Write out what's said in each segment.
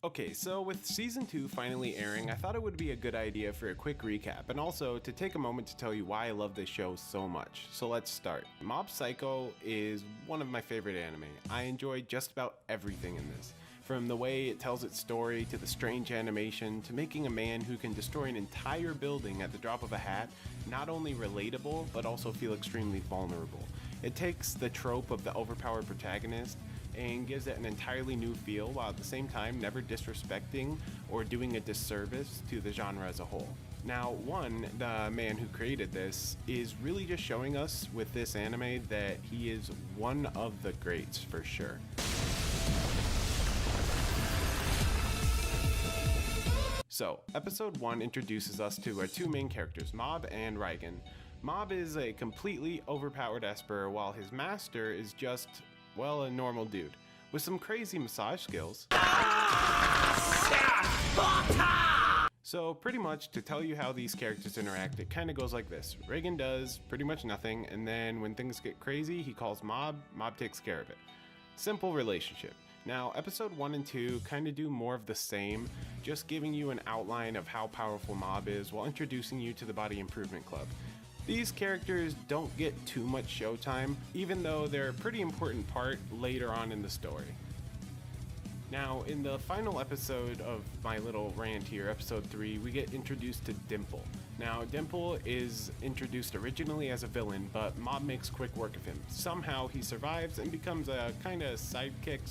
Okay, so with Season 2 finally airing, I thought it would be a good idea for a quick recap, and also to take a moment to tell you why I love this show so much. So let's start. Mob Psycho is one of my favorite anime. I enjoy just about everything in this. From the way it tells its story, to the strange animation, to making a man who can destroy an entire building at the drop of a hat not only relatable, but also feel extremely vulnerable. It takes the trope of the overpowered protagonist and gives it an entirely new feel, while at the same time never disrespecting or doing a disservice to the genre as a whole. Now, the man who created this is really just showing us with this anime that he is one of the greats for sure. So, episode 1 introduces us to our two main characters, Mob and Reigen. Mob is a completely overpowered Esper, while his master is just, well, a normal dude with some crazy massage skills. So pretty much to tell you how these characters interact, it kind of goes like this. Reigen does pretty much nothing, and then when things get crazy, he calls Mob, Mob takes care of it. Simple relationship. Now, episode 1 and 2 kind of do more of the same, just giving you an outline of how powerful Mob is while introducing you to the Body Improvement Club. These characters don't get too much showtime, even though they're a pretty important part later on in the story. Now, in the final episode of my little rant here, episode 3, we get introduced to Dimple. Now, Dimple is introduced originally as a villain, but Mob makes quick work of him. Somehow he survives and becomes a kind of sidekick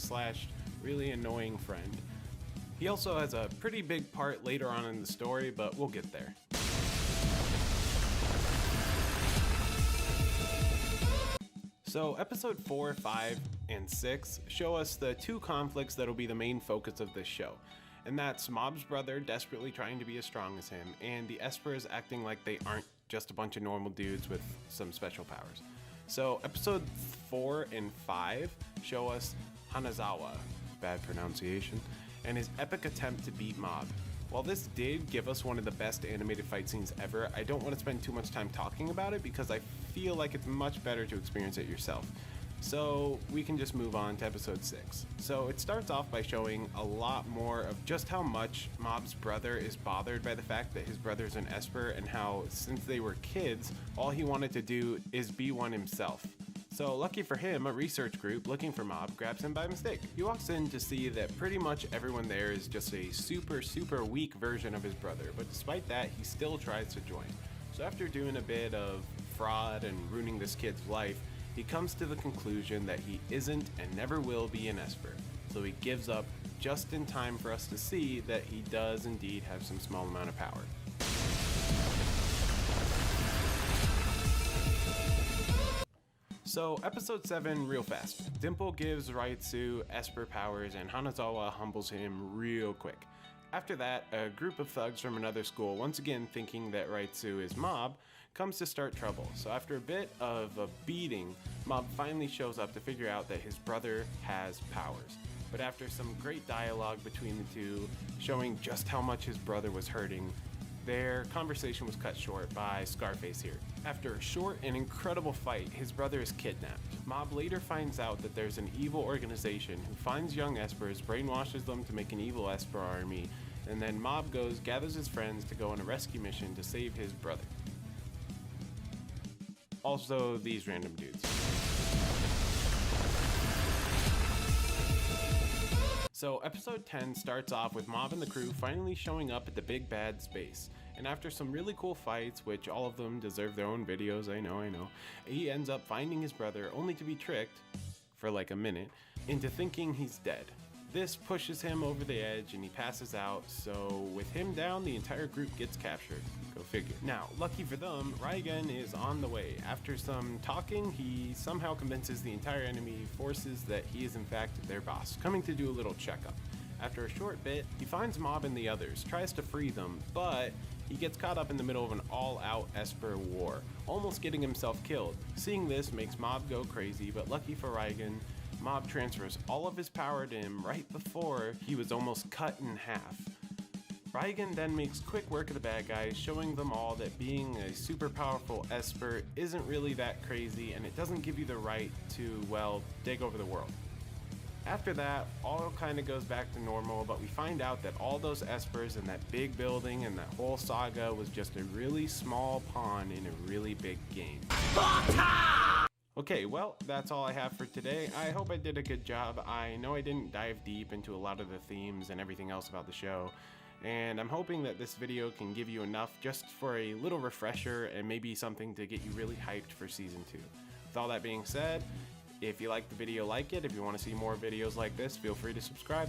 / really annoying friend. He also has a pretty big part later on in the story, but we'll get there. So episode 4, 5, and 6 show us the two conflicts that'll be the main focus of this show. And that's Mob's brother desperately trying to be as strong as him, and the Espers acting like they aren't just a bunch of normal dudes with some special powers. So episode 4 and 5 show us Hanazawa, bad pronunciation, and his epic attempt to beat Mob. While this did give us one of the best animated fight scenes ever, I don't want to spend too much time talking about it because I feel like it's much better to experience it yourself. So we can just move on to episode 6. So it starts off by showing a lot more of just how much Mob's brother is bothered by the fact that his brother's an Esper, and how since they were kids, all he wanted to do is be one himself. So lucky for him, a research group looking for Mob grabs him by mistake. He walks in to see that pretty much everyone there is just a super weak version of his brother, but despite that, he still tries to join. So after doing a bit of fraud and ruining this kid's life, he comes to the conclusion that he isn't and never will be an Esper. So he gives up just in time for us to see that he does indeed have some small amount of power. So episode 7, real fast. Dimple gives Raitsu Esper powers and Hanazawa humbles him real quick. After that, a group of thugs from another school, once again thinking that Raitsu is Mob, comes to start trouble. So after a bit of a beating, Mob finally shows up to figure out that his brother has powers. But after some great dialogue between the two, showing just how much his brother was hurting, their conversation was cut short by Scarface here. After a short and incredible fight, his brother is kidnapped. Mob later finds out that there's an evil organization who finds young Espers, brainwashes them to make an evil Esper army, and then Mob gathers his friends to go on a rescue mission to save his brother. Also, these random dudes. So episode 10 starts off with Mob and the crew finally showing up at the big bad space. And after some really cool fights, which all of them deserve their own videos, I know, he ends up finding his brother only to be tricked, for like a minute, into thinking he's dead. This pushes him over the edge and he passes out, so with him down, the entire group gets captured. Go figure. Now, lucky for them, Reigen is on the way. After some talking, he somehow convinces the entire enemy forces that he is in fact their boss, coming to do a little checkup. After a short bit, he finds Mob and the others, tries to free them, but he gets caught up in the middle of an all-out Esper war, almost getting himself killed. Seeing this makes Mob go crazy, but lucky for Reigen, Mob transfers all of his power to him right before he was almost cut in half. Reigen then makes quick work of the bad guys, showing them all that being a super powerful Esper isn't really that crazy and it doesn't give you the right to, well, take over the world. After that, all kind of goes back to normal, but we find out that all those espers and that big building and that whole saga was just a really small pawn in a really big game. Okay, well, that's all I have for today. I hope I did a good job. I know I didn't dive deep into a lot of the themes and everything else about the show, and I'm hoping that this video can give you enough just for a little refresher and maybe something to get you really hyped for Season 2. With all that being said, if you like the video, like it. If you want to see more videos like this, feel free to subscribe.